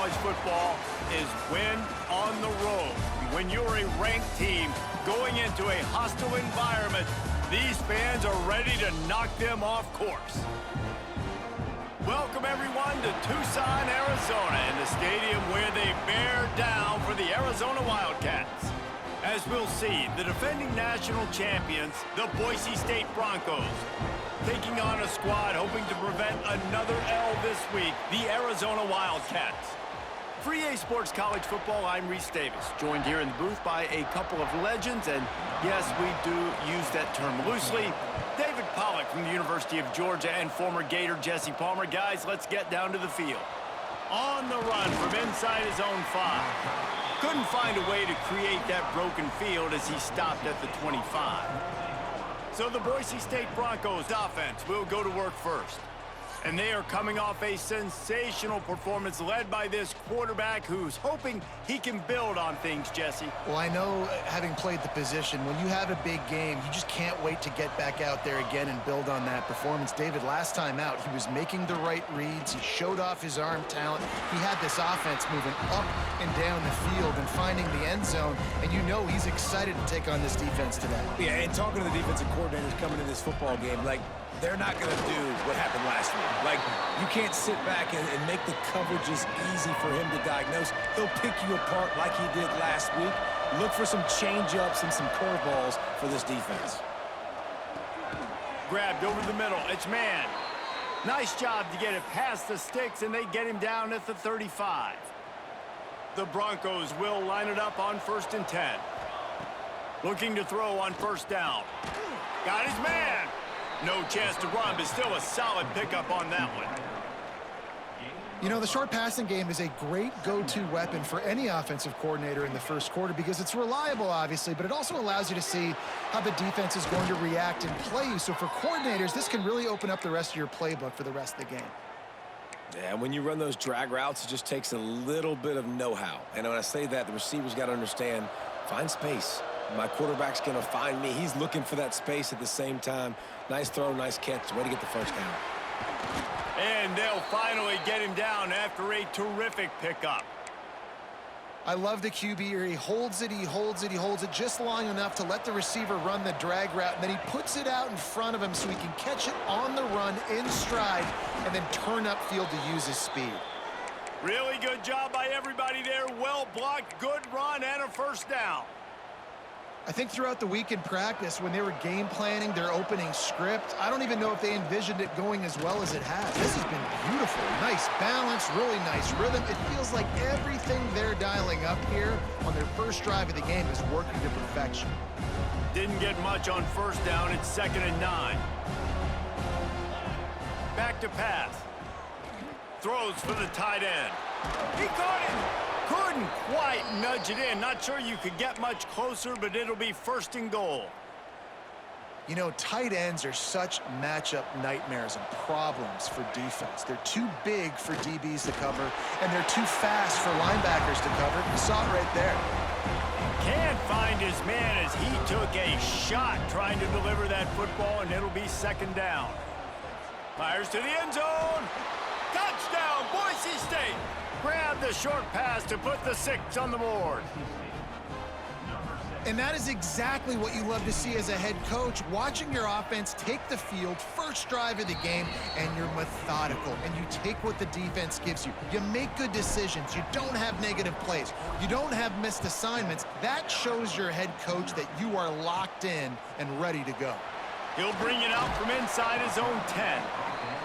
college football is win on the road. When you're a ranked team going into a hostile environment, these fans are ready to knock them off course. Welcome, everyone, to Tucson, Arizona, in the stadium where they bear down for the Arizona Wildcats. As we'll see, the defending national champions, the Boise State Broncos, taking on a squad hoping to prevent another L this week, the Arizona Wildcats. For EA Sports College Football, I'm Reese Davis, joined here in the booth by a couple of legends, and yes, we do use that term loosely. David Pollack from the University of Georgia and former Gator Jesse Palmer. Guys, let's get down to the field. On the run from inside his own 5. Couldn't find a way to create that broken field as he stopped at the 25. So the Boise State Broncos offense will go to work first. And they are coming off a sensational performance led by this quarterback who's hoping he can build on things, Jesse. Well, I know, having played the position, when you have a big game, you just can't wait to get back out there again and build on that performance. David, last time out, he was making the right reads. He showed off his arm talent. He had this offense moving up and down the field and finding the end zone. And you know he's excited to take on this defense today. Yeah, and talking to the defensive coordinators coming in this football game, like, they're not going to do what happened last week. Like, you can't sit back and make the coverages easy for him to diagnose. He'll pick you apart like he did last week. Look for some change-ups and some curveballs for this defense. Grabbed over the middle. It's man. Nice job to get it past the sticks, and they get him down at the 35. The Broncos will line it up on 1st and 10. Looking to throw on 1st down. Got his man. No chance to run, but still a solid pickup on that one. You know, the short passing game is a great go-to weapon for any offensive coordinator in the first quarter because it's reliable, obviously, but it also allows you to see how the defense is going to react and play you. So for coordinators, this can really open up the rest of your playbook for the rest of the game. Yeah, when you run those drag routes, it just takes a little bit of know-how. And when I say that, the receivers got to understand, find space. My quarterback's going to find me. He's looking for that space at the same time. Nice throw, nice catch. Way to get the first down. And they'll finally get him down after a terrific pickup. I love the QB here. He holds it, he holds it, he holds it just long enough to let the receiver run the drag route, and then he puts it out in front of him so he can catch it on the run in stride and then turn upfield to use his speed. Really good job by everybody there. Well blocked, good run, and a first down. I think throughout the week in practice, when they were game planning their opening script, I don't even know if they envisioned it going as well as it has. This has been beautiful. Nice balance, really nice rhythm. It feels like everything they're dialing up here on their first drive of the game is working to perfection. Didn't get much on 1st down. It's 2nd and 9. Back to pass. Throws for the tight end. He caught him. Couldn't quite nudge it in. Not sure you could get much closer, but it'll be 1st and goal. You know, tight ends are such matchup nightmares and problems for defense. They're too big for DBs to cover, and they're too fast for linebackers to cover. You saw it right there. Can't find his man as he took a shot trying to deliver that football, and it'll be 2nd down. Fires to the end zone. Touchdown, Boise State. Grab the short pass to put the 6 on the board. And that is exactly what you love to see as a head coach, watching your offense take the field, first drive of the game, and you're methodical, and you take what the defense gives you. You make good decisions. You don't have negative plays. You don't have missed assignments. That shows your head coach that you are locked in and ready to go. He'll bring it out from inside his own 10.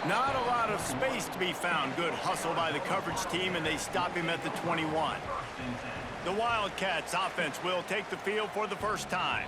Not a lot of space to be found. Good hustle by the coverage team, and they stop him at the 21. The Wildcats offense will take the field for the first time.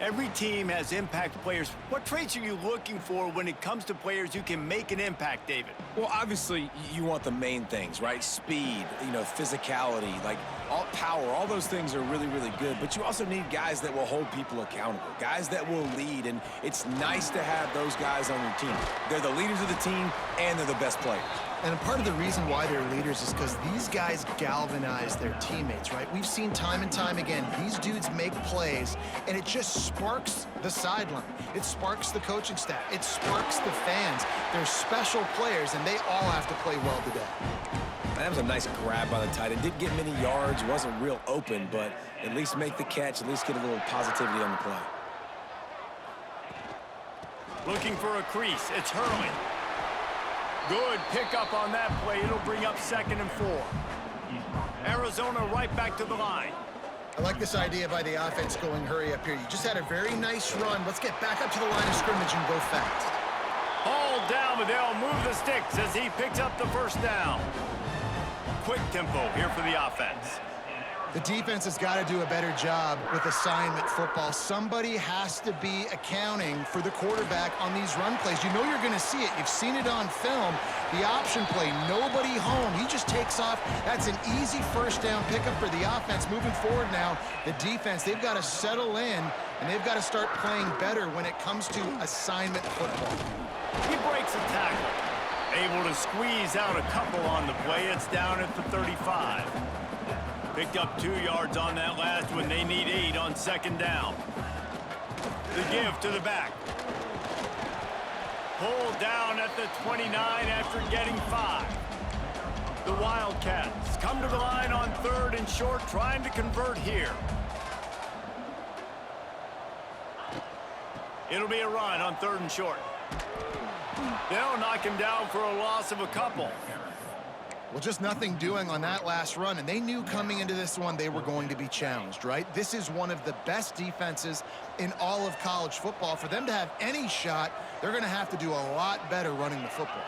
Every team has impact players. What traits are you looking for when it comes to players who can make an impact, David? Well, obviously, you want the main things, right? Speed, you know, physicality, like all power, all those things are really, really good. But you also need guys that will hold people accountable, guys that will lead. And it's nice to have those guys on your team. They're the leaders of the team, and they're the best players. And a part of the reason why they're leaders is because these guys galvanize their teammates, right? We've seen time and time again, these dudes make plays, and it just sparks the sideline. It sparks the coaching staff. It sparks the fans. They're special players, and they all have to play well today. That was a nice grab by the tight end. Didn't get many yards, wasn't real open, but at least make the catch, at least get a little positivity on the play. Looking for a crease. It's Hurley. Good pickup on that play. It'll bring up 2nd and 4. Arizona right back to the line. I like this idea by the offense going hurry up here. You just had a very nice run. Let's get back up to the line of scrimmage and go fast. Ball down, but they'll move the sticks as he picks up the first down. Quick tempo here for the offense. The defense has got to do a better job with assignment football. Somebody has to be accounting for the quarterback on these run plays. You know you're going to see it. You've seen it on film. The option play, nobody home. He just takes off. That's an easy first down pickup for the offense. Moving forward now, the defense, they've got to settle in, and they've got to start playing better when it comes to assignment football. He breaks a tackle. Able to squeeze out a couple on the play. It's down at the 35. Picked up 2 yards on that last one. They need 8 on 2nd down. The give to the back. Pulled down at the 29 after getting 5. The Wildcats come to the line on 3rd and short, trying to convert here. It'll be a run on 3rd and short. They'll knock him down for a loss of a couple. Well, just nothing doing on that last run, and they knew coming into this one they were going to be challenged, right? This is one of the best defenses in all of college football. For them to have any shot, they're going to have to do a lot better running the football.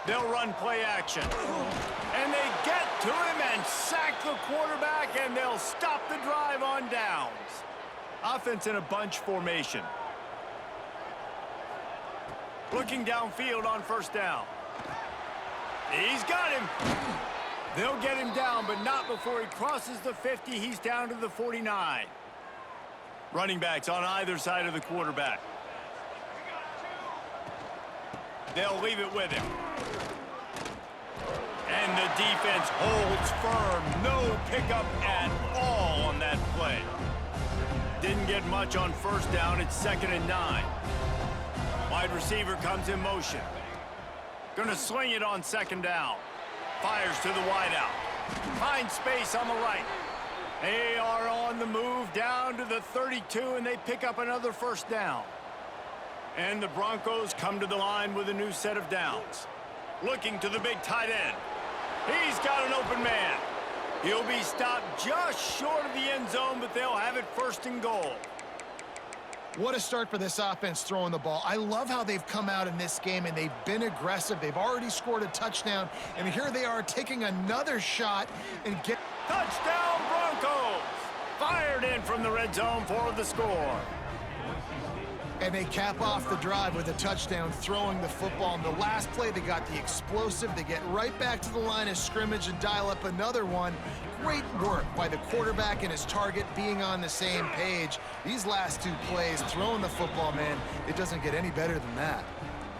They'll run play action. And they get to him and sack the quarterback, and they'll stop the drive on downs. Offense in a bunch formation. Looking downfield on 1st down. He's got him. They'll get him down, but not before he crosses the 50. He's down to the 49. Running backs on either side of the quarterback. They'll leave it with him. And the defense holds firm. No pickup at all on that play. Didn't get much on 1st down. It's 2nd and 9. Wide receiver comes in motion. Gonna sling it on 2nd down. Fires to the wideout. Finds space on the right. They are on the move down to the 32, and they pick up another 1st down. And the Broncos come to the line with a new set of downs. Looking to the big tight end. He's got an open man. He'll be stopped just short of the end zone, but they'll have it 1st and goal. What a start for this offense throwing the ball. I love how they've come out in this game, and they've been aggressive. They've already scored a touchdown, and here they are taking another shot and get... Touchdown Broncos! Fired in from the red zone for the score. And they cap off the drive with a touchdown, throwing the football. In the last play, they got the explosive. They get right back to the line of scrimmage and dial up another one. Great work by the quarterback and his target being on the same page. These last 2 plays, throwing the football, man, it doesn't get any better than that.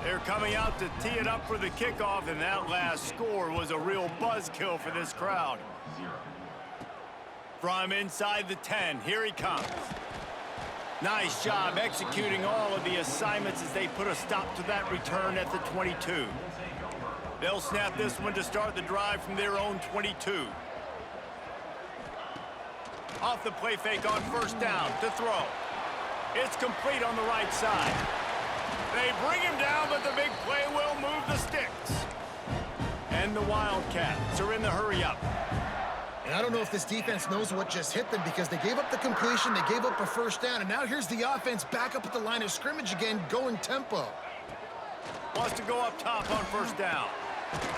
They're coming out to tee it up for the kickoff, and that last score was a real buzzkill for this crowd. From inside the 10, here he comes. Nice job executing all of the assignments as they put a stop to that return at the 22. They'll snap this one to start the drive from their own 22. Off the play fake on 1st down to throw. It's complete on the right side. They bring him down, but the big play will move the sticks. And the Wildcats are in the hurry-up. And I don't know if this defense knows what just hit them, because they gave up the completion, they gave up a 1st down, and now here's the offense back up at the line of scrimmage again, going tempo. Wants to go up top on 1st down.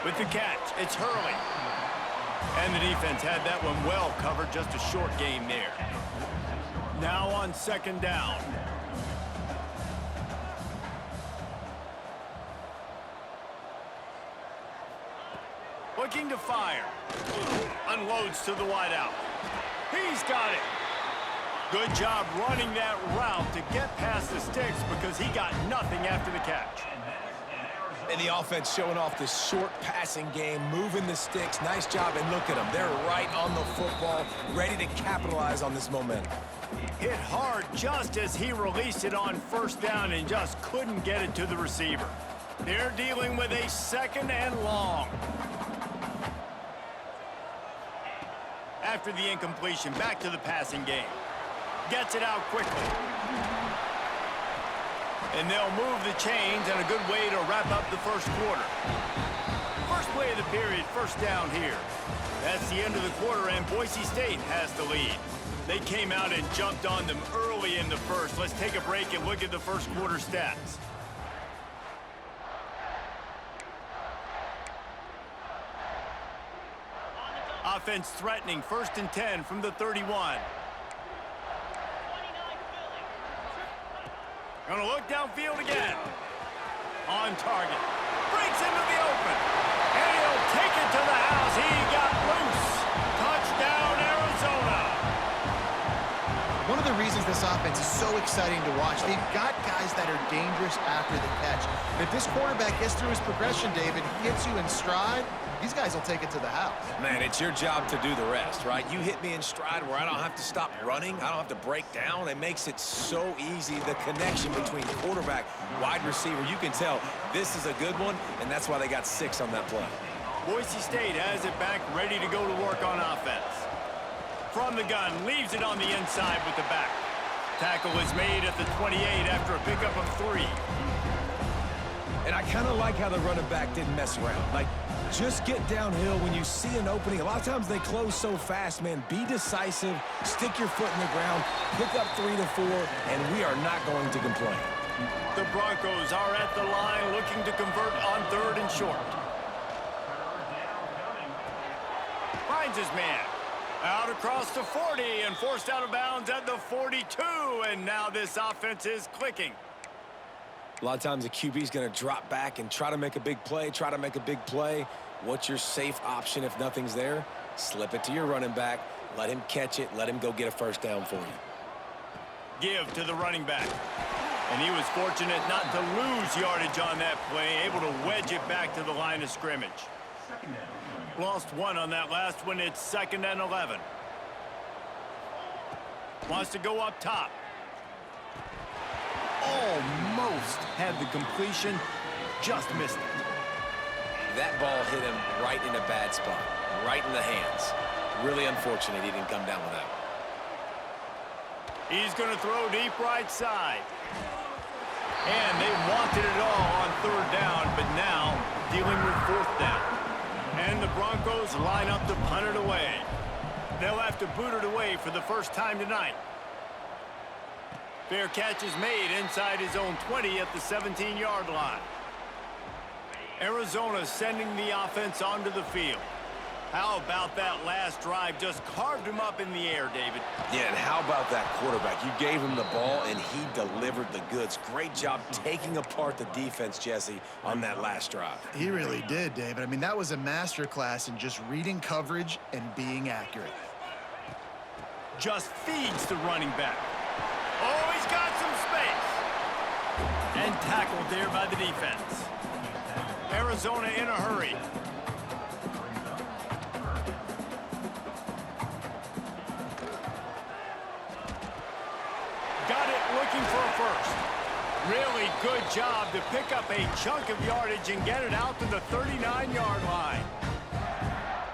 With the catch, it's Hurley. And the defense had that one well covered, just a short gain there. Now on 2nd down. Looking to fire. Unloads to the wideout. He's got it. Good job running that route to get past the sticks, because he got nothing after the catch. And the offense showing off the short passing game, moving the sticks. Nice job, and look at them. They're right on the football, ready to capitalize on this momentum. Hit hard just as he released it on 1st down and just couldn't get it to the receiver. They're dealing with a 2nd and long. After the incompletion, back to the passing game. Gets it out quickly. And they'll move the chains, and a good way to wrap up the first quarter. First play of the period, first down here. That's the end of the quarter, and Boise State has the lead. They came out and jumped on them early in the first. Let's take a break and look at the first quarter stats. Offense threatening, 1st and 10 from the 31. Gonna look downfield again. On target. Breaks into the open. And he'll take it to the house. He got loose. Touchdown, Arizona. One of the reasons this offense is so exciting to watch, they've got guys that are dangerous after the catch. And if this quarterback gets through his progression, David, hits you in stride, these guys will take it to the house. Man, it's your job to do the rest, right? You hit me in stride where I don't have to stop running. I don't have to break down. It makes it so easy. The connection between quarterback, wide receiver, you can tell this is a good one, and that's why they got 6 on that play. Boise State has it back, ready to go to work on offense. From the gun, leaves it on the inside with the back. Tackle is made at the 28 after a pickup of 3. And I kind of like how the running back didn't mess around. Like, just get downhill when you see an opening. A lot of times they close so fast, man. Be decisive, stick your foot in the ground, pick up 3 to 4, and we are not going to complain. The Broncos are at the line looking to convert on 3rd and short. Finds his man. Out across the 40 and forced out of bounds at the 42. And now this offense is clicking. A lot of times the QB's going to drop back and try to make a big play, What's your safe option if nothing's there? Slip it to your running back. Let him catch it. Let him go get a first down for you. Give to the running back. And he was fortunate not to lose yardage on that play, able to wedge it back to the line of scrimmage. Lost 1 on that last one. It's 2nd and 11. Wants to go up top. Almost had the completion, just missed it. That ball hit him right in a bad spot, right in the hands. Really unfortunate he didn't come down with that one. He's going to throw deep right side. And they wanted it all on 3rd down, but now dealing with 4th down. And the Broncos line up to punt it away. They'll have to boot it away for the first time tonight. Fair catch is made inside his own 20 at the 17-yard line. Arizona sending the offense onto the field. How about that last drive? Just carved him up in the air, David. Yeah, and how about that quarterback? You gave him the ball, and he delivered the goods. Great job taking apart the defense, Jesse, on that last drive. He really did, David. I mean, that was a masterclass in just reading coverage and being accurate. Just feeds the running back. Oh, he's got some space. And tackled there by the defense. Arizona in a hurry. Got it looking for a first. Really good job to pick up a chunk of yardage and get it out to the 39-yard line.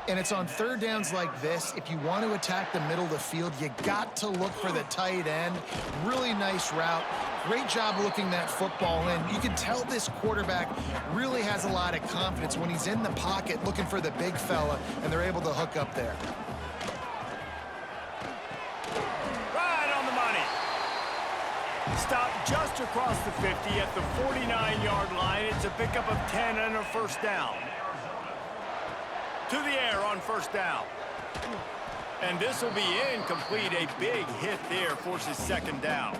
And it's on 3rd downs like this. If you want to attack the middle of the field, you got to look for the tight end. Really nice route. Great job looking that football in. You can tell this quarterback really has a lot of confidence when he's in the pocket looking for the big fella, and they're able to hook up there. Right on the money. Stopped just across the 50 at the 49-yard line. It's a pickup of 10 and a first down. To the air on first down. And this will be incomplete. A big hit there forces 2nd down.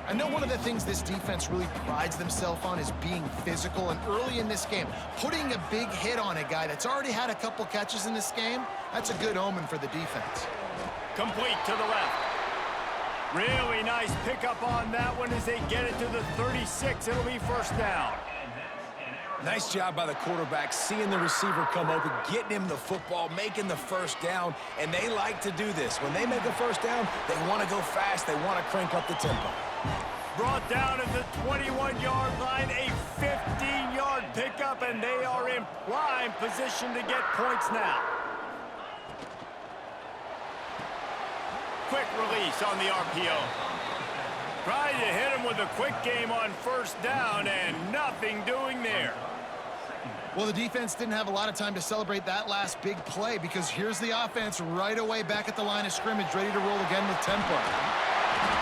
I know one of the things this defense really prides themselves on is being physical, and early in this game, putting a big hit on a guy that's already had a couple catches in this game, that's a good omen for the defense. Complete to the left. Really nice pickup on that one as they get it to the 36. It'll be first down. Nice job by the quarterback, seeing the receiver come open, getting him the football, making the first down, and they like to do this. When they make a first down, they want to go fast. They want to crank up the tempo. Brought down at the 21-yard line, a 15-yard pickup, and they are in prime position to get points now. Quick release on the RPO. Tried to hit him with a quick game on first down, and nothing doing there. Well, the defense didn't have a lot of time to celebrate that last big play because here's the offense right away back at the line of scrimmage, ready to roll again with tempo.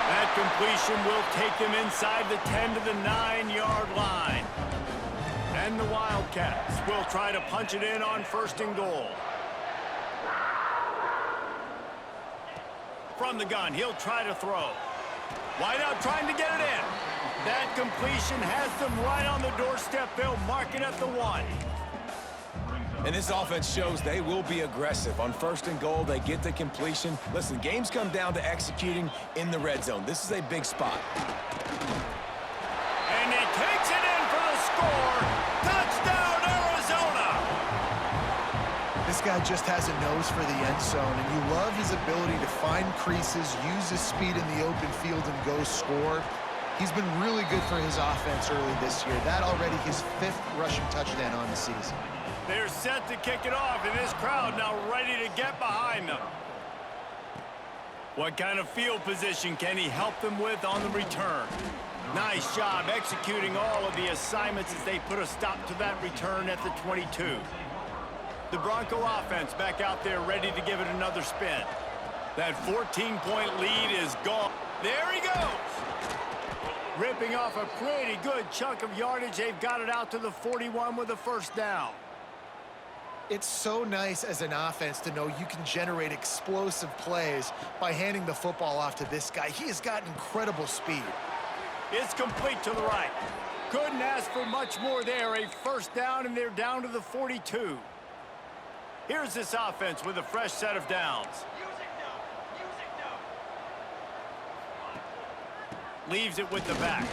That completion will take them inside the 10 to the 9-yard line. And the Wildcats will try to punch it in on 1st and goal. From the gun, he'll try to throw. Wide out trying to get it in. That completion has them right on the doorstep. They'll mark it at the 1. And this offense shows they will be aggressive. On 1st and goal, they get the completion. Listen, games come down to executing in the red zone. This is a big spot. And he takes it in for the score. Touchdown, Arizona! This guy just has a nose for the end zone, and you love his ability to find creases, use his speed in the open field, and go score. He's been really good for his offense early this year. That already his 5th rushing touchdown on the season. They're set to kick it off, and this crowd now ready to get behind them. What kind of field position can he help them with on the return? Nice job executing all of the assignments as they put a stop to that return at the 22. The Bronco offense back out there ready to give it another spin. That 14-point lead is gone. There he goes! Ripping off a pretty good chunk of yardage. They've got it out to the 41 with a 1st down. It's so nice as an offense to know you can generate explosive plays by handing the football off to this guy. He has got incredible speed. It's complete to the right. Couldn't ask for much more there. A 1st down, and they're down to the 42. Here's this offense with a fresh set of downs. Leaves it with the back.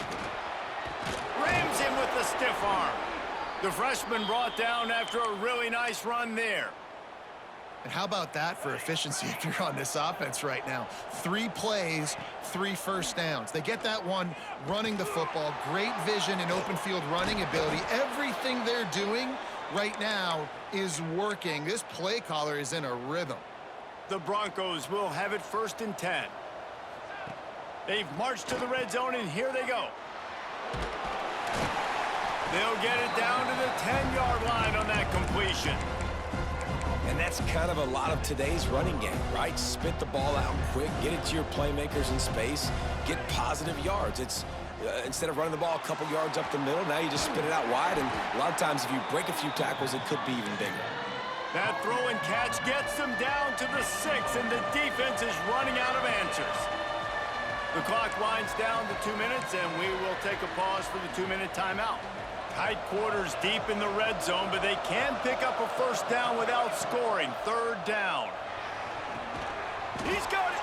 Rams him with the stiff arm. The freshman brought down after a really nice run there. And how about that for efficiency if you're on this offense right now? 3 plays, 3 1st downs. They get that one running the football, great vision and open field running ability. Everything they're doing right now is working. This play caller is in a rhythm. The Broncos will have it 1st and 10. They've marched to the red zone, and here they go. They'll get it down to the 10-yard line on that completion. And that's kind of a lot of today's running game, right? Spit the ball out quick, get it to your playmakers in space, get positive yards. It's instead of running the ball a couple yards up the middle, now you just spit it out wide, and a lot of times if you break a few tackles, it could be even bigger. That throw and catch gets them down to the 6, and the defense is running out of answers. The clock winds down to 2 minutes, and we will take a pause for the 2-minute timeout. Tight quarters deep in the red zone, but they can pick up a 1st down without scoring. 3rd down. He's got it.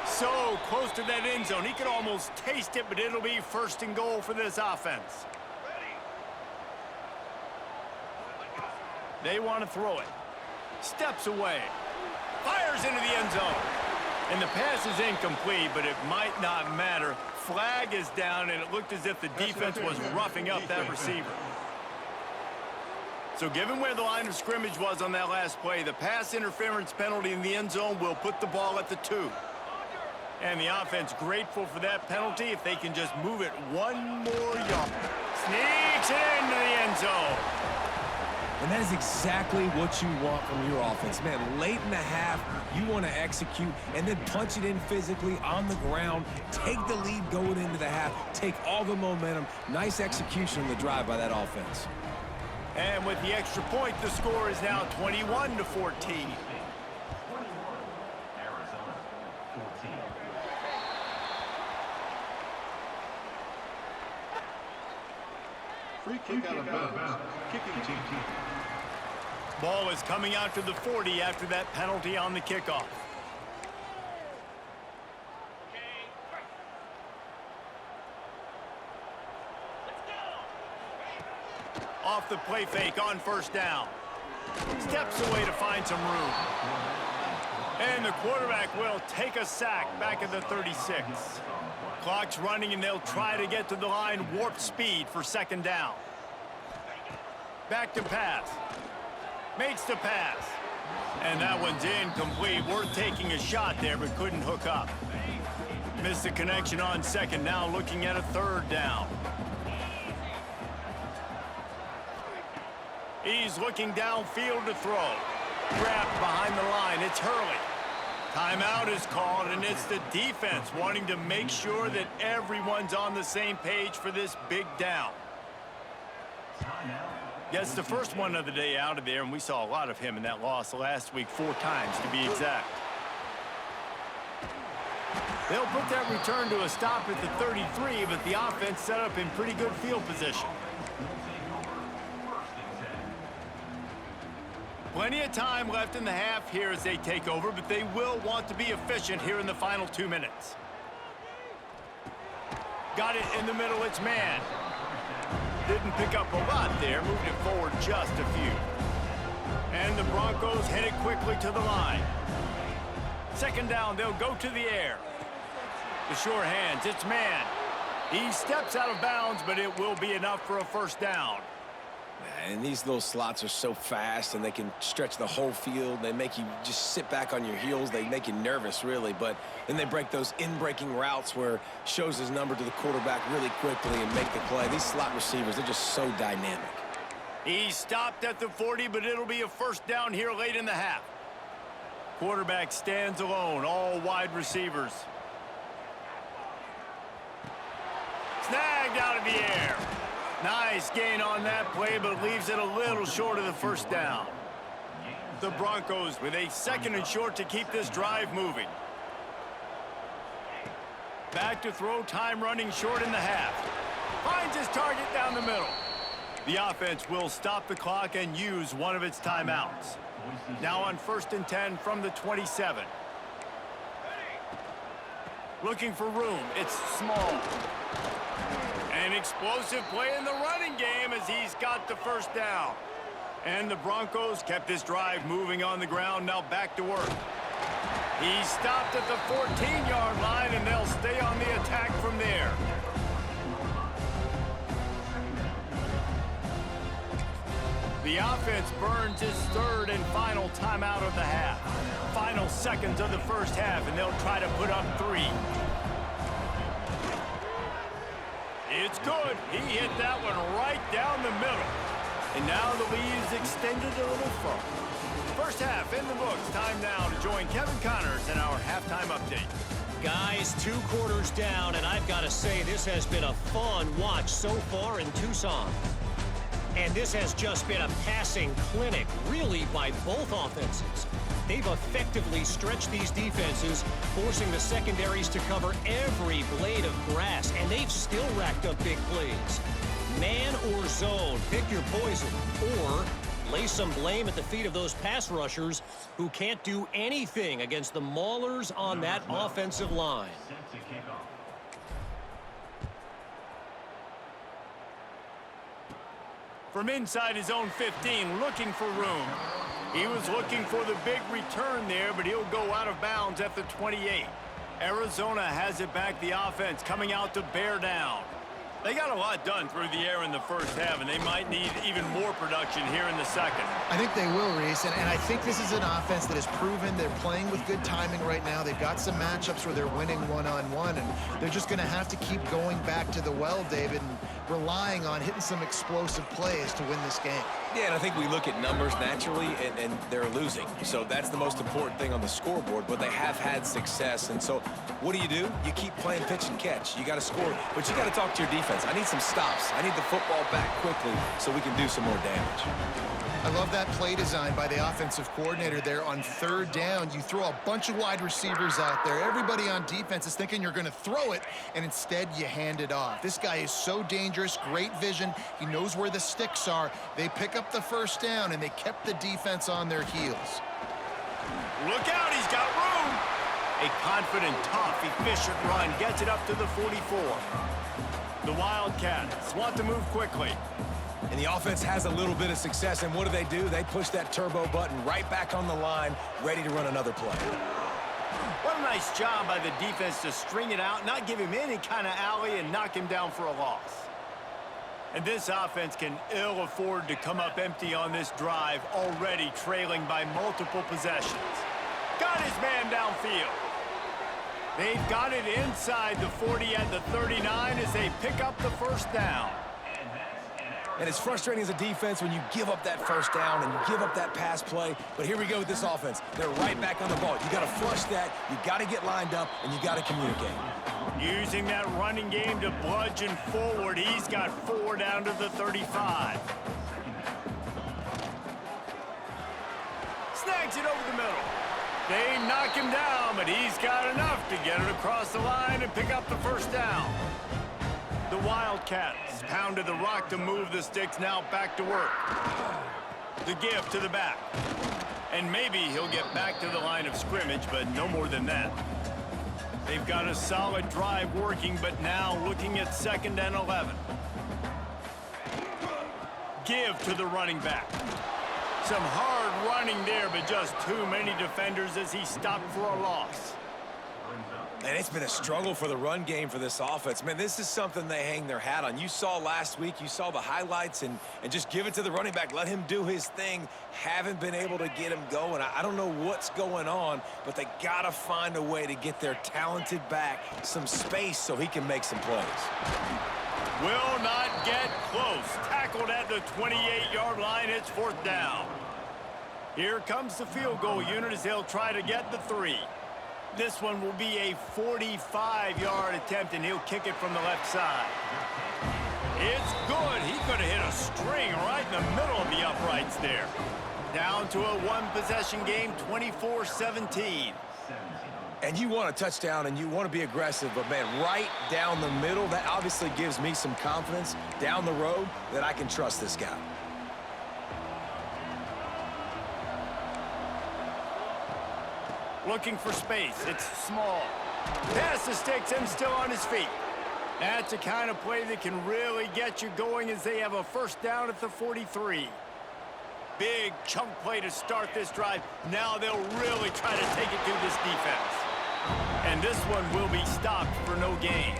So close to that end zone. He could almost taste it, but it'll be 1st and goal for this offense. They want to throw it. Steps away. Fires into the end zone. And the pass is incomplete, but it might not matter. Flag is down, and it looked as if the defense was roughing up that receiver. So given where the line of scrimmage was on that last play, the pass interference penalty in the end zone will put the ball at the 2. And the offense grateful for that penalty if they can just move it 1 more yard. Sneaks it into the end zone. And that is exactly what you want from your offense. Man, late in the half, you want to execute and then punch it in physically on the ground, take the lead going into the half, take all the momentum. Nice execution on the drive by that offense. And with the extra point, the score is now 21-14. Free kick out of bounds. Kicking team. Ball is coming out to the 40 after that penalty on the kickoff. Off the play fake on 1st down. Steps away to find some room. And the quarterback will take a sack back at the 36. Clock's running, and they'll try to get to the line warp speed for 2nd down. Back to pass. Makes the pass. And that one's incomplete. Worth taking a shot there, but couldn't hook up. Missed the connection on second. Now looking at a third down. He's looking downfield to throw. Wrapped behind the line. It's Hurley. Timeout is called, and it's the defense wanting to make sure that everyone's on the same page for this big down. Gets the first one of the day out of there, and we saw a lot of him in that loss last week, 4 times to be exact. They'll put that return to a stop at the 33, but the offense set up in pretty good field position. Plenty of time left in the half here as they take over, but they will want to be efficient here in the final 2 minutes. Got it in the middle, it's man. Didn't pick up a lot there, moved it forward just a few. And the Broncos headed quickly to the line. Second down, they'll go to the air. The sure hands, it's man. He steps out of bounds, but it will be enough for a first down. And these little slots are so fast, and they can stretch the whole field. They make you just sit back on your heels. They make you nervous, really. But then they break those in-breaking routes where shows his number to the quarterback really quickly and make the play. These slot receivers, they're just so dynamic. He stopped at the 40, but it'll be a first down here late in the half. Quarterback stands alone, all wide receivers. Snagged out of the air. Nice gain on that play, but leaves it a little short of the first down. The Broncos with a 2nd and short to keep this drive moving. Back to throw, time running short in the half. Finds his target down the middle. The offense will stop the clock and use one of its timeouts. Now on 1st and 10 from the 27. Looking for room, it's small. An explosive play in the running game as he's got the first down. And the Broncos kept this drive moving on the ground, now back to work. He stopped at the 14-yard line, and they'll stay on the attack from there. The offense burns his 3rd and final timeout of the half. Final seconds of the first half, and they'll try to put up 3. It's good. He hit that one right down the middle. And now the lead is extended a little further. First half in the books. Time now to join Kevin Connors in our halftime update. Guys, 2 quarters down, and I've got to say this has been a fun watch so far in Tucson. And this has just been a passing clinic, really, by both offenses. They've effectively stretched these defenses, forcing the secondaries to cover every blade of grass, and they've still racked up big plays. Man or zone, pick your poison, or lay some blame at the feet of those pass rushers who can't do anything against the maulers on that offensive line. From inside his own 15, looking for room. He was looking for the big return there, but he'll go out of bounds at the 28. Arizona has it back, the offense coming out to bear down. They got a lot done through the air in the first half, and they might need even more production here in the second. I think they will, Reese, and I think this is an offense that has proven they're playing with good timing right now. They've got some matchups where they're winning one-on-one, and they're just going to have to keep going back to the well, David, and relying on hitting some explosive plays to win this game. Yeah, and I think we look at numbers naturally, and they're losing. So that's the most important thing on the scoreboard, but they have had success. And so what do? You keep playing pitch and catch. You got to score, but you got to talk to your defense. I need some stops. I need the football back quickly so we can do some more damage. I love that play design by the offensive coordinator there on 3rd down. You throw a bunch of wide receivers out there. Everybody on defense is thinking you're going to throw it, and instead you hand it off. This guy is so dangerous, great vision. He knows where the sticks are. They pick up the first down, and they kept the defense on their heels. Look out, he's got room. A confident, tough, efficient run gets it up to the 44. The Wildcats want to move quickly. And the offense has a little bit of success, and what do? They push that turbo button right back on the line, ready to run another play. What a nice job by the defense to string it out, not give him any kind of alley, and knock him down for a loss. And this offense can ill afford to come up empty on this drive, already trailing by multiple possessions. Got his man downfield. They've got it inside the 40 at the 39 as they pick up the first down. And it's frustrating as a defense when you give up that first down and you give up that pass play. But here we go with this offense. They're right back on the ball. You got to flush that, you got to get lined up, and you got to communicate. Using that running game to bludgeon forward. He's got 4 down to the 35. Snags it over the middle. They knock him down, but he's got enough to get it across the line and pick up the first down. The Wildcats pounded the rock to move the sticks, now back to work. The give to the back. And maybe he'll get back to the line of scrimmage, but no more than that. They've got a solid drive working, but now looking at 2nd and 11. Give to the running back. Some hard running there, but just too many defenders as he stopped for a loss. And it's been a struggle for the run game for this offense. Man, this is something they hang their hat on. You saw last week, you saw the highlights, and just give it to the running back. Let him do his thing. Haven't been able to get him going. I don't know what's going on, but they got to find a way to get their talented back some space so he can make some plays. Will not get close. Tackled at the 28-yard line. It's 4th down. Here comes the field goal unit as they'll try to get the 3. This one will be a 45-yard attempt, and he'll kick it from the left side. It's good. He could have hit a string right in the middle of the uprights there. Down to a 1-possession game, 24-17. And you want a touchdown, and you want to be aggressive, but, man, right down the middle, that obviously gives me some confidence down the road that I can trust this guy. Looking for space. It's small. Pass the sticks and still on his feet. That's the kind of play that can really get you going as they have a first down at the 43. Big chunk play to start this drive. Now they'll really try to take it to this defense. And this one will be stopped for no gain.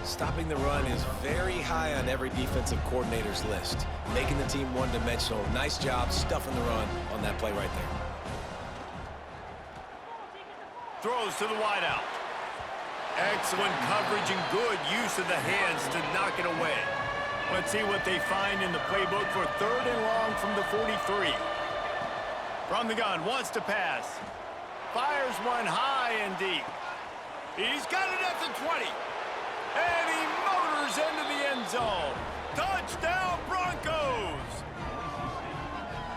Stopping the run is very high on every defensive coordinator's list. Making the team one-dimensional. Nice job stuffing the run on that play right there. Throws to the wideout. Excellent coverage and good use of the hands to knock it away. Let's see what they find in the playbook for 3rd and long from the 43. From the gun, wants to pass. Fires one high and deep. He's got it at the 20. And he motors into the end zone. Touchdown, Broncos!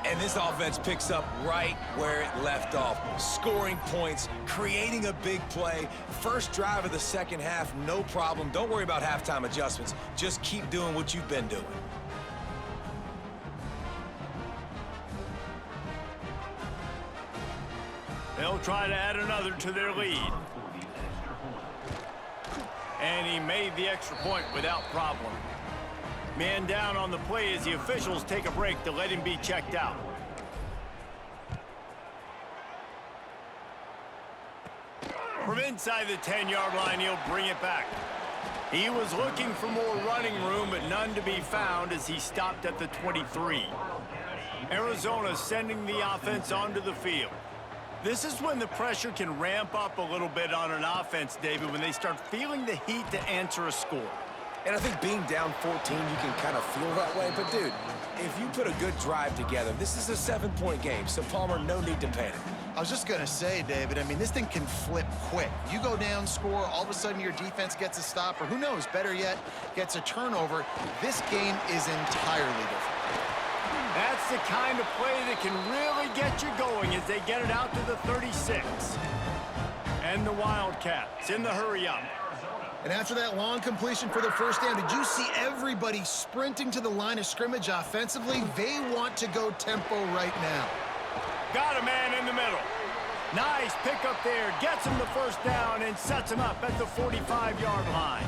And this offense picks up right where it left off. Scoring points, creating a big play. First drive of the second half, no problem. Don't worry about halftime adjustments. Just keep doing what you've been doing. They'll try to add another to their lead. And he made the extra point without problem. Man down on the play as the officials take a break to let him be checked out. From inside the 10-yard line, he'll bring it back. He was looking for more running room, but none to be found as he stopped at the 23. Arizona sending the offense onto the field. This is when the pressure can ramp up a little bit on an offense, David, when they start feeling the heat to answer a score. And I think being down 14, you can kind of feel that way. But, dude, if you put a good drive together, this is a 7-point game. So, Palmer, no need to panic. I was just going to say, David, I mean, this thing can flip quick. You go down, score, all of a sudden your defense gets a stop, or who knows, better yet, gets a turnover. This game is entirely different. That's the kind of play that can really get you going as they get it out to the 36. And the Wildcats in the hurry-up. And after that long completion for the first down, did you see everybody sprinting to the line of scrimmage offensively? They want to go tempo right now. Got a man in the middle. Nice pickup there. Gets him the first down and sets him up at the 45-yard line.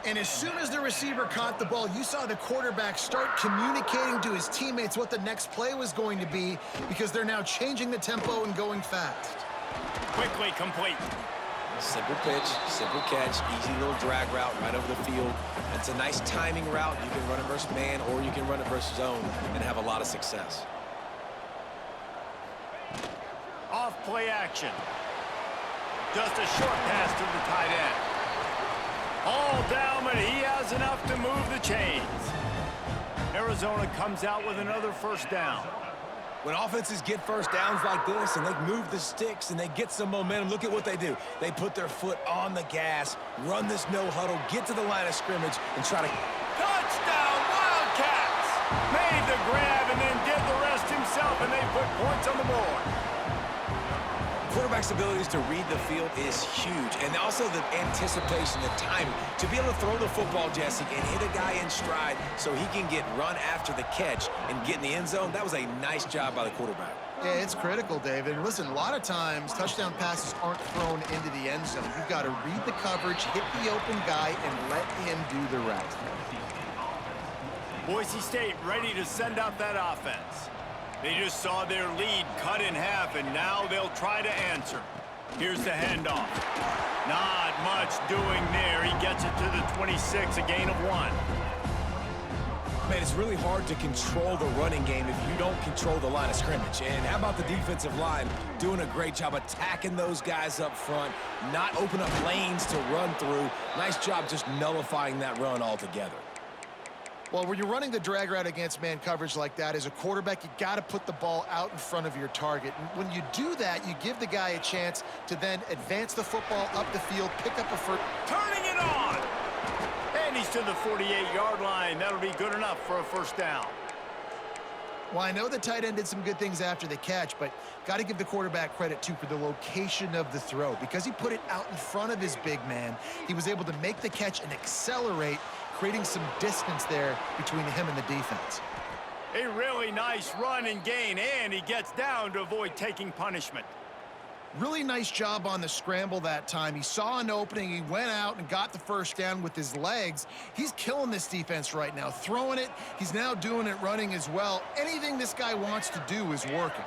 And as soon as the receiver caught the ball, you saw the quarterback start communicating to his teammates what the next play was going to be because they're now changing the tempo and going fast. Quickly complete. Simple pitch, simple catch, easy little drag route right over the field. It's a nice timing route. You can run it versus man or you can run it versus zone and have a lot of success. Off play action. Just a short pass to the tight end. All down, but he has enough to move the chains. Arizona comes out with another first down. When offenses get first downs like this and they move the sticks and they get some momentum, look at what they do. They put their foot on the gas, run this no huddle, get to the line of scrimmage, and try to... Touchdown, Wildcats! Made the grab and then did the rest himself, and they put points on the board. Quarterback's abilities to read the field is huge, and also the anticipation, the timing. To be able to throw the football, Jesse, and hit a guy in stride so he can get run after the catch and get in the end zone, that was a nice job by the quarterback. Yeah, it's critical, David. Listen, a lot of times touchdown passes aren't thrown into the end zone. You've got to read the coverage, hit the open guy, and let him do the rest. Boise State ready to send out that offense. They just saw their lead cut in half, and now they'll try to answer. Here's the handoff. Not much doing there. He gets it to the 26, a gain of 1. Man, it's really hard to control the running game if you don't control the line of scrimmage. And how about the defensive line doing a great job attacking those guys up front, not open up lanes to run through. Nice job just nullifying that run altogether. Well, when you're running the drag route against man coverage like that, as a quarterback, you got to put the ball out in front of your target. And when you do that, you give the guy a chance to then advance the football up the field, pick up a first. Turning it on! And he's to the 48-yard line. That'll be good enough for a first down. Well, I know the tight end did some good things after the catch, but got to give the quarterback credit, too, for the location of the throw. Because he put it out in front of his big man, he was able to make the catch and accelerate, creating some distance there between him and the defense. A really nice run and gain, and he gets down to avoid taking punishment. Really nice job on the scramble that time. He saw an opening, he went out and got the first down with his legs. He's killing this defense right now, throwing it. He's now doing it running as well. Anything this guy wants to do is working.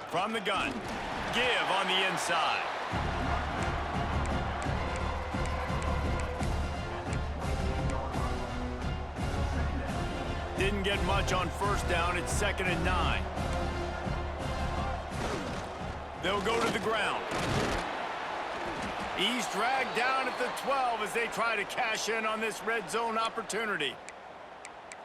From the gun, give on the inside. Didn't get much on first down. It's 2nd and 9. They'll go to the ground. He's dragged down at the 12 as they try to cash in on this red zone opportunity.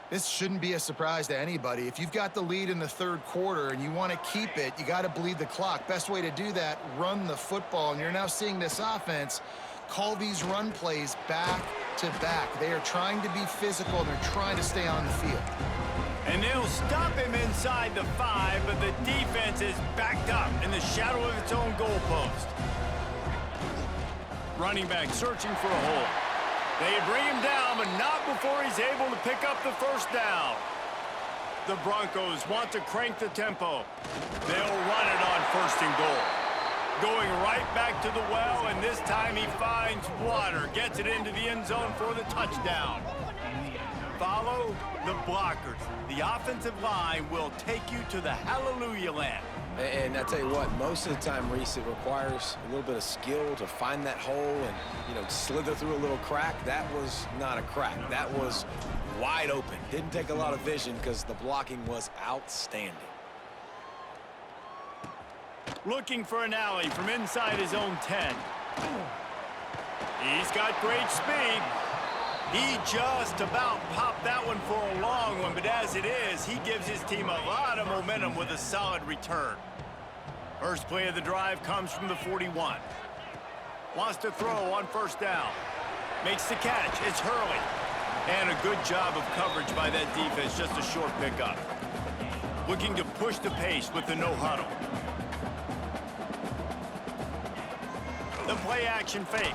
This shouldn't be a surprise to anybody. If you've got the lead in the third quarter and you want to keep it, you got to bleed the clock. Best way to do that, run the football. And you're now seeing this offense call these run plays back to back. They are trying to be physical, and they're trying to stay on the field. And they'll stop him inside the 5, but the defense is backed up in the shadow of its own goalpost. Running back searching for a hole. They bring him down, but not before he's able to pick up the first down. The Broncos want to crank the tempo. They'll run it on 1st and goal. Going right back to the well, and this time he finds water. Gets it into the end zone for the touchdown. Follow the blockers. The offensive line will take you to the hallelujah land. And I tell you what, most of the time, Reese, it requires a little bit of skill to find that hole and, slither through a little crack. That was not a crack. That was wide open. Didn't take a lot of vision because the blocking was outstanding. Looking for an alley from inside his own 10. He's got great speed. He just about popped that one for a long one, but as it is, he gives his team a lot of momentum with a solid return. First play of the drive comes from the 41. Wants to throw on first down. Makes the catch. It's Hurley. And a good job of coverage by that defense, just a short pickup. Looking to push the pace with the no huddle. The play action fake.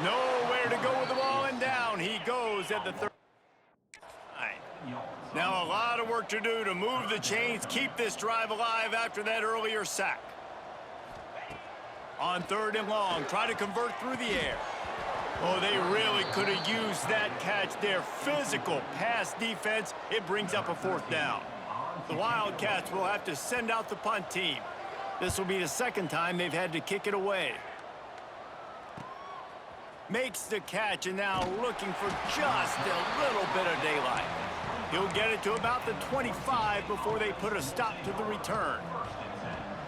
Nowhere to go with the ball, and down he goes at the 30. Now a lot of work to do to move the chains, keep this drive alive after that earlier sack. On 3rd and long, try to convert through the air. Oh, they really could have used that catch there. Physical pass defense. It brings up a 4th down. The Wildcats will have to send out the punt team. This will be the second time they've had to kick it away. Makes the catch, and now looking for just a little bit of daylight. He'll get it to about the 25 before they put a stop to the return.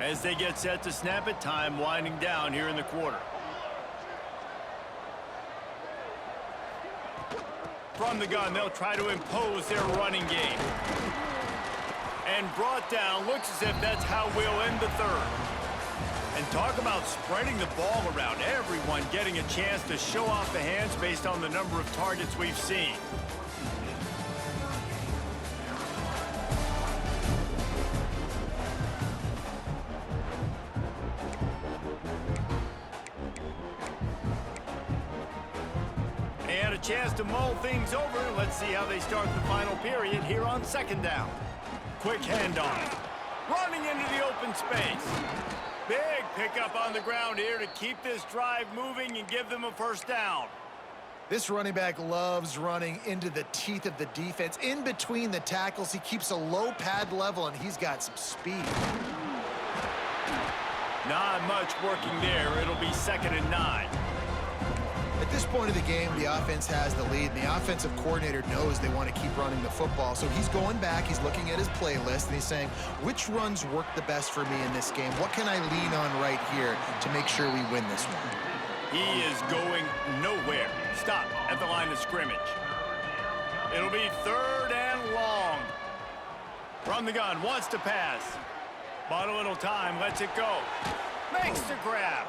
As they get set to snap it, time winding down here in the quarter. From the gun, they'll try to impose their running game. And brought down, looks as if that's how we'll end the third. And talk about spreading the ball around, everyone getting a chance to show off the hands based on the number of targets we've seen. And a chance to mull things over. Let's see how they start the final period here on second down. Quick handoff. Running into the open space. Big pickup on the ground here to keep this drive moving and give them a first down. This running back loves running into the teeth of the defense. In between the tackles, he keeps a low pad level, and he's got some speed. Not much working there. It'll be 2nd and 9. At this point of the game, the offense has the lead, and the offensive coordinator knows they want to keep running the football. So he's going back, he's looking at his playlist, and he's saying, which runs work the best for me in this game? What can I lean on right here to make sure we win this one? He is going nowhere. Stop at the line of scrimmage. It'll be 3rd and long. From the gun, wants to pass. But a little time, lets it go. Makes the grab.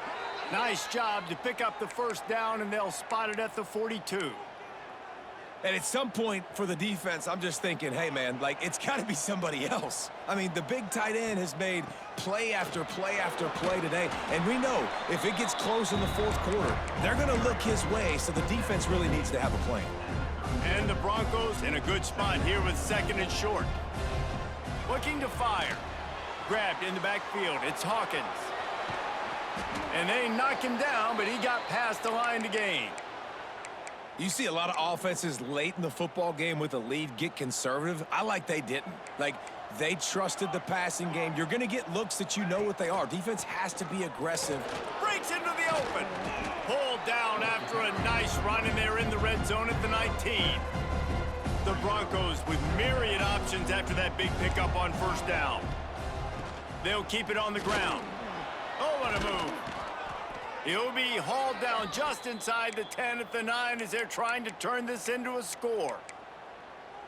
Nice job to pick up the first down, and they'll spot it at the 42. And at some point for the defense, I'm just thinking, hey, man, like, it's got to be somebody else. I mean, the big tight end has made play after play after play today. And we know if it gets close in the 4th quarter, they're going to look his way, so the defense really needs to have a plan. And the Broncos in a good spot here with 2nd and short. Looking to fire. Grabbed in the backfield. It's Hawkins. And they knock him down, but he got past the line to gain. You see a lot of offenses late in the football game with a lead get conservative. I like they didn't. Like, they trusted the passing game. You're going to get looks that you know what they are. Defense has to be aggressive. Breaks into the open. Pulled down after a nice run, and they're in the red zone at the 19. The Broncos with myriad options after that big pickup on first down. They'll keep it on the ground. Oh, what a move. He'll be hauled down just inside the 10 at the 9 as they're trying to turn this into a score.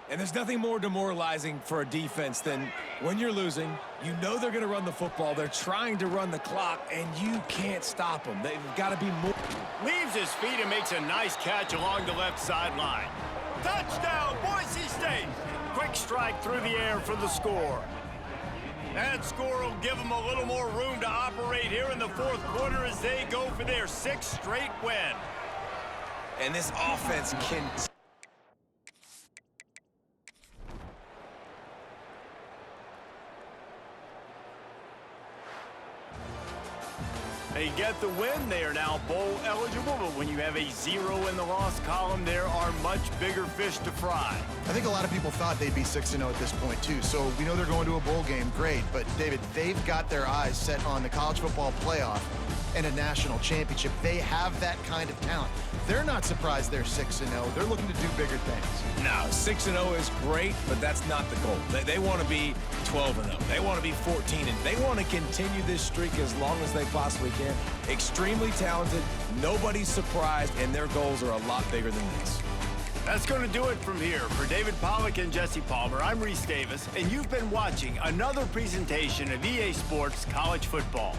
And there's nothing more demoralizing for a defense than when you're losing, you know they're going to run the football, they're trying to run the clock, and you can't stop them. They've got to be more. Leaves his feet and makes a nice catch along the left sideline. Touchdown, Boise State! Quick strike through the air for the score. That score will give them a little more room to operate here in the 4th quarter as they go for their 6th straight win. And this offense can... They get the win. They are now bowl eligible, but when you have a 0 in the loss column, there are much bigger fish to fry. I think a lot of people thought they'd be 6-0 at this point, too. So we know they're going to a bowl game. Great. But, David, they've got their eyes set on the college football playoff and a national championship. They have that kind of talent. They're not surprised they're 6-0. They're looking to do bigger things. No, 6-0 is great, but that's not the goal. They want to be 12-0. They want to be 14-0. They want to continue this streak as long as they possibly can. Extremely talented. Nobody's surprised, and their goals are a lot bigger than this. That's going to do it from here. For David Pollack and Jesse Palmer, I'm Reese Davis, and you've been watching another presentation of EA Sports College Football.